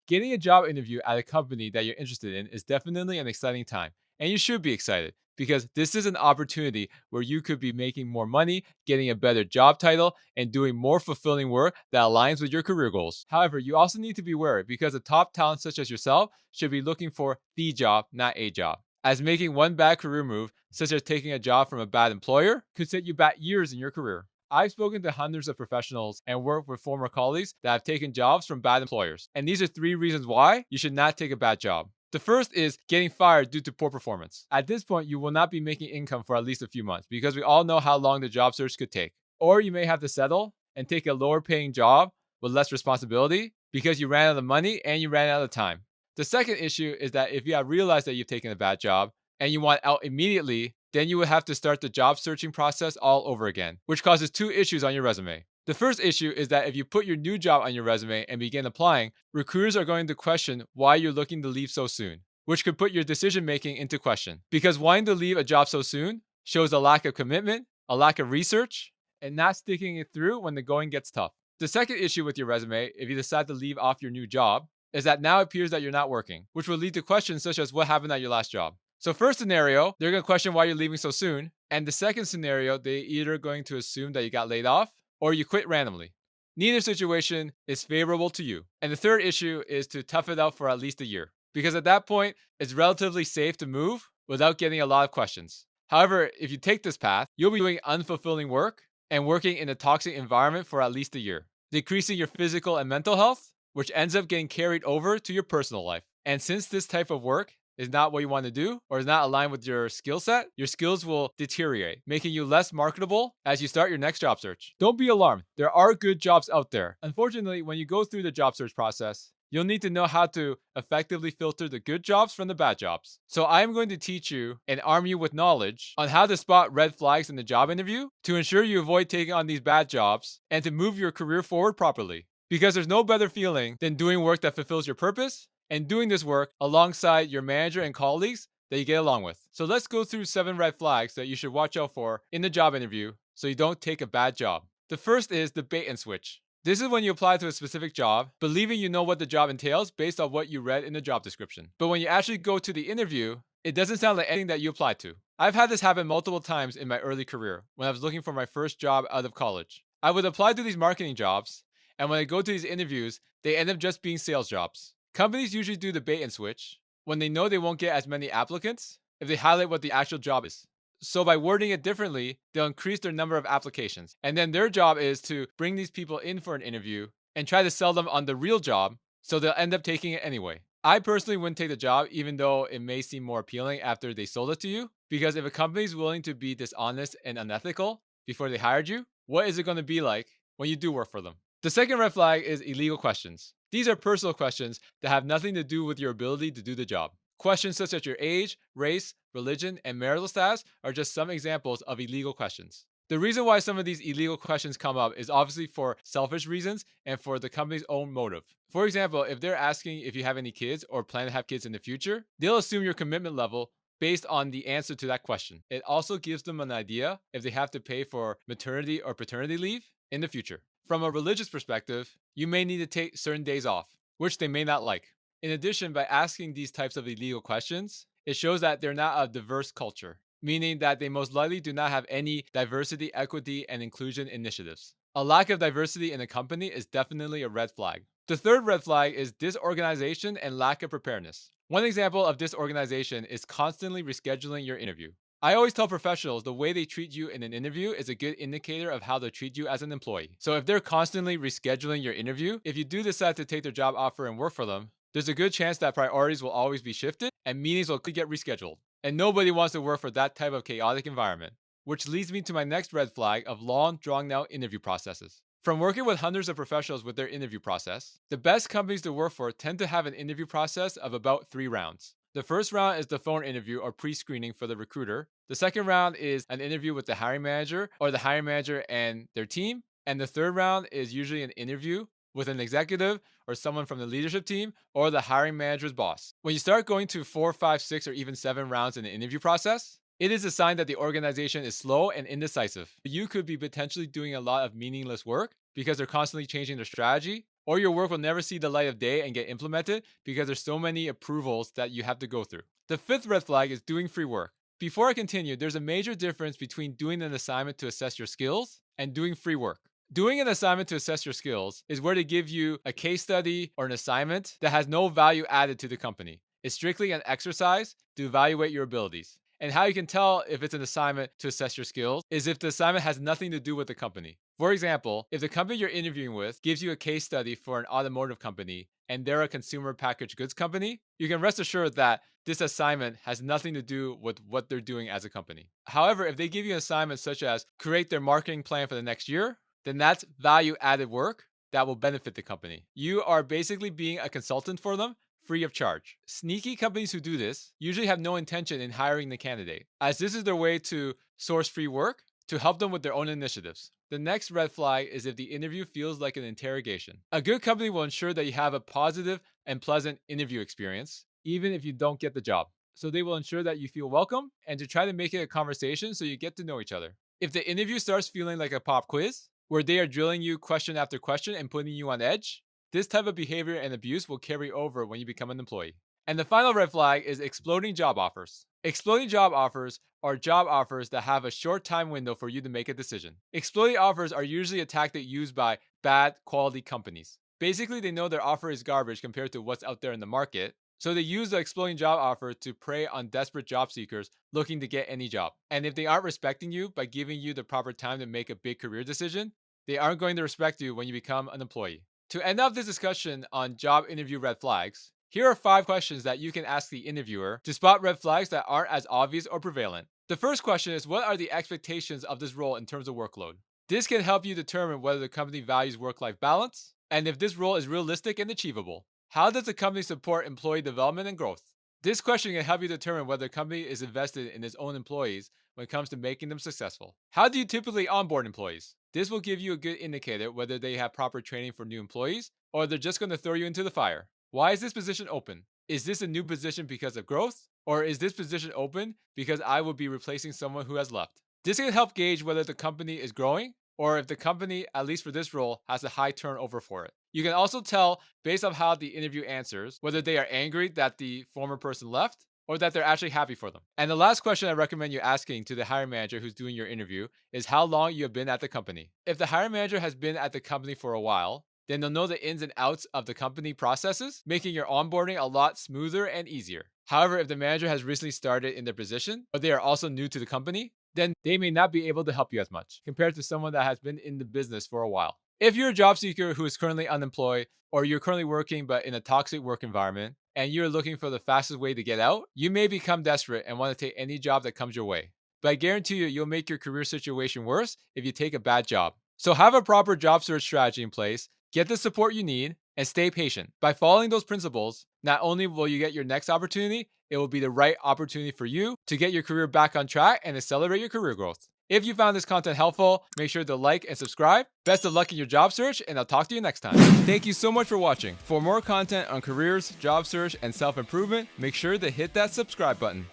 Getting a job interview at a company that you're interested in is definitely an exciting time, and you should be excited because this is an opportunity where you could be making more money, getting a better job title, and doing more fulfilling work that aligns with your career goals. However, you also need to be wary because a top talent such as yourself should be looking for the job, not a job. As making one bad career move, such as taking a job from a bad employer, could set you back years in your career. I've spoken to hundreds of professionals and worked with former colleagues that have taken jobs from bad employers. And these are three reasons why you should not take a bad job. The first is getting fired due to poor performance. At this point, you will not be making income for at least a few months because we all know how long the job search could take. Or you may have to settle and take a lower paying job with less responsibility because you ran out of money and you ran out of time. The second issue is that if you have realized that you've taken a bad job and you want out immediately, then you would have to start the job searching process all over again, which causes two issues on your resume. The first issue is that if you put your new job on your resume and begin applying, recruiters are going to question why you're looking to leave so soon, which could put your decision making into question. Because wanting to leave a job so soon shows a lack of commitment, a lack of research, and not sticking it through when the going gets tough. The second issue with your resume, if you decide to leave off your new job, is that now it appears that you're not working, which will lead to questions such as what happened at your last job. So first scenario, they're going to question why you're leaving so soon. And the second scenario, they either going to assume that you got laid off or you quit randomly. Neither situation is favorable to you. And the third issue is to tough it out for at least a year. Because at that point, it's relatively safe to move without getting a lot of questions. However, if you take this path, you'll be doing unfulfilling work and working in a toxic environment for at least a year, decreasing your physical and mental health, which ends up getting carried over to your personal life. And since this type of work is not what you want to do or is not aligned with your skill set, your skills will deteriorate, making you less marketable as you start your next job search. Don't be alarmed. There are good jobs out there. Unfortunately, when you go through the job search process, you'll need to know how to effectively filter the good jobs from the bad jobs. So I am going to teach you and arm you with knowledge on how to spot red flags in the job interview to ensure you avoid taking on these bad jobs and to move your career forward properly. Because there's no better feeling than doing work that fulfills your purpose and doing this work alongside your manager and colleagues that you get along with. So let's go through 7 red flags that you should watch out for in the job interview so you don't take a bad job. The first is the bait and switch. This is when you apply to a specific job, believing you know what the job entails based on what you read in the job description. But when you actually go to the interview, it doesn't sound like anything that you applied to. I've had this happen multiple times in my early career when I was looking for my first job out of college. I would apply to these marketing jobs, and when I go to these interviews, they end up just being sales jobs. Companies usually do the bait and switch when they know they won't get as many applicants if they highlight what the actual job is. So by wording it differently, they'll increase their number of applications. And then their job is to bring these people in for an interview and try to sell them on the real job, so they'll end up taking it anyway. I personally wouldn't take the job even though it may seem more appealing after they sold it to you, because if a company is willing to be dishonest and unethical before they hired you, what is it going to be like when you do work for them? The second red flag is illegal questions. These are personal questions that have nothing to do with your ability to do the job. Questions such as your age, race, religion, and marital status are just some examples of illegal questions. The reason why some of these illegal questions come up is obviously for selfish reasons and for the company's own motive. For example, if they're asking if you have any kids or plan to have kids in the future, they'll assume your commitment level based on the answer to that question. It also gives them an idea if they have to pay for maternity or paternity leave in the future. From a religious perspective, you may need to take certain days off, which they may not like. In addition, by asking these types of illegal questions, it shows that they're not a diverse culture, meaning that they most likely do not have any diversity, equity, and inclusion initiatives. A lack of diversity in a company is definitely a red flag. The third red flag is disorganization and lack of preparedness. One example of disorganization is constantly rescheduling your interview. I always tell professionals the way they treat you in an interview is a good indicator of how they'll treat you as an employee. So if they're constantly rescheduling your interview, if you do decide to take their job offer and work for them, there's a good chance that priorities will always be shifted and meetings will get rescheduled. And nobody wants to work for that type of chaotic environment. Which leads me to my next red flag of long, drawn out interview processes. From working with hundreds of professionals with their interview process, the best companies to work for tend to have an interview process of about 3 rounds. The first round is the phone interview or pre screening for the recruiter. The second round is an interview with the hiring manager or the hiring manager and their team. And the third round is usually an interview with an executive or someone from the leadership team or the hiring manager's boss. When you start going to 4, 5, 6, or even 7 rounds in the interview process, it is a sign that the organization is slow and indecisive. You could be potentially doing a lot of meaningless work because they're constantly changing their strategy or your work will never see the light of day and get implemented because there's so many approvals that you have to go through. The fifth red flag is doing free work. Before I continue, there's a major difference between doing an assignment to assess your skills and doing free work. Doing an assignment to assess your skills is where they give you a case study or an assignment that has no value added to the company. It's strictly an exercise to evaluate your abilities. And how you can tell if it's an assignment to assess your skills is if the assignment has nothing to do with the company. For example, if the company you're interviewing with gives you a case study for an automotive company and they're a consumer packaged goods company, you can rest assured that this assignment has nothing to do with what they're doing as a company. However, if they give you an assignment such as create their marketing plan for the next year, then that's value added work that will benefit the company. You are basically being a consultant for them free of charge. Sneaky companies who do this usually have no intention in hiring the candidate, as this is their way to source free work to help them with their own initiatives. The next red flag is if the interview feels like an interrogation. A good company will ensure that you have a positive and pleasant interview experience, even if you don't get the job. So they will ensure that you feel welcome and to try to make it a conversation so you get to know each other. If the interview starts feeling like a pop quiz, where they are drilling you question after question and putting you on edge, this type of behavior and abuse will carry over when you become an employee. And the final red flag is exploding job offers. Exploding job offers are job offers that have a short time window for you to make a decision. Exploding offers are usually a tactic used by bad quality companies. Basically, they know their offer is garbage compared to what's out there in the market, so they use the exploding job offer to prey on desperate job seekers looking to get any job. And if they aren't respecting you by giving you the proper time to make a big career decision, they aren't going to respect you when you become an employee. To end off this discussion on job interview red flags, here are 5 questions that you can ask the interviewer to spot red flags that aren't as obvious or prevalent. The first question is, what are the expectations of this role in terms of workload? This can help you determine whether the company values work-life balance and if this role is realistic and achievable. How does the company support employee development and growth? This question can help you determine whether the company is invested in its own employees when it comes to making them successful. How do you typically onboard employees? This will give you a good indicator whether they have proper training for new employees or they're just going to throw you into the fire. Why is this position open? Is this a new position because of growth? Or is this position open because I will be replacing someone who has left? This can help gauge whether the company is growing or if the company, at least for this role, has a high turnover for it. You can also tell based on how the interview answers whether they are angry that the former person left or that they're actually happy for them. And the last question I recommend you asking to the hiring manager who's doing your interview is how long you have been at the company. If the hiring manager has been at the company for a while, then they'll know the ins and outs of the company processes, making your onboarding a lot smoother and easier. However, if the manager has recently started in their position, but they are also new to the company, then they may not be able to help you as much compared to someone that has been in the business for a while. If you're a job seeker who is currently unemployed, or you're currently working but in a toxic work environment, and you're looking for the fastest way to get out, you may become desperate and want to take any job that comes your way. But I guarantee you, you'll make your career situation worse if you take a bad job. So have a proper job search strategy in place, get the support you need, and stay patient. By following those principles, not only will you get your next opportunity, it will be the right opportunity for you to get your career back on track and accelerate your career growth. If you found this content helpful, make sure to like and subscribe. Best of luck in your job search, and I'll talk to you next time. Thank you so much for watching. For more content on careers, job search, and self-improvement, make sure to hit that subscribe button.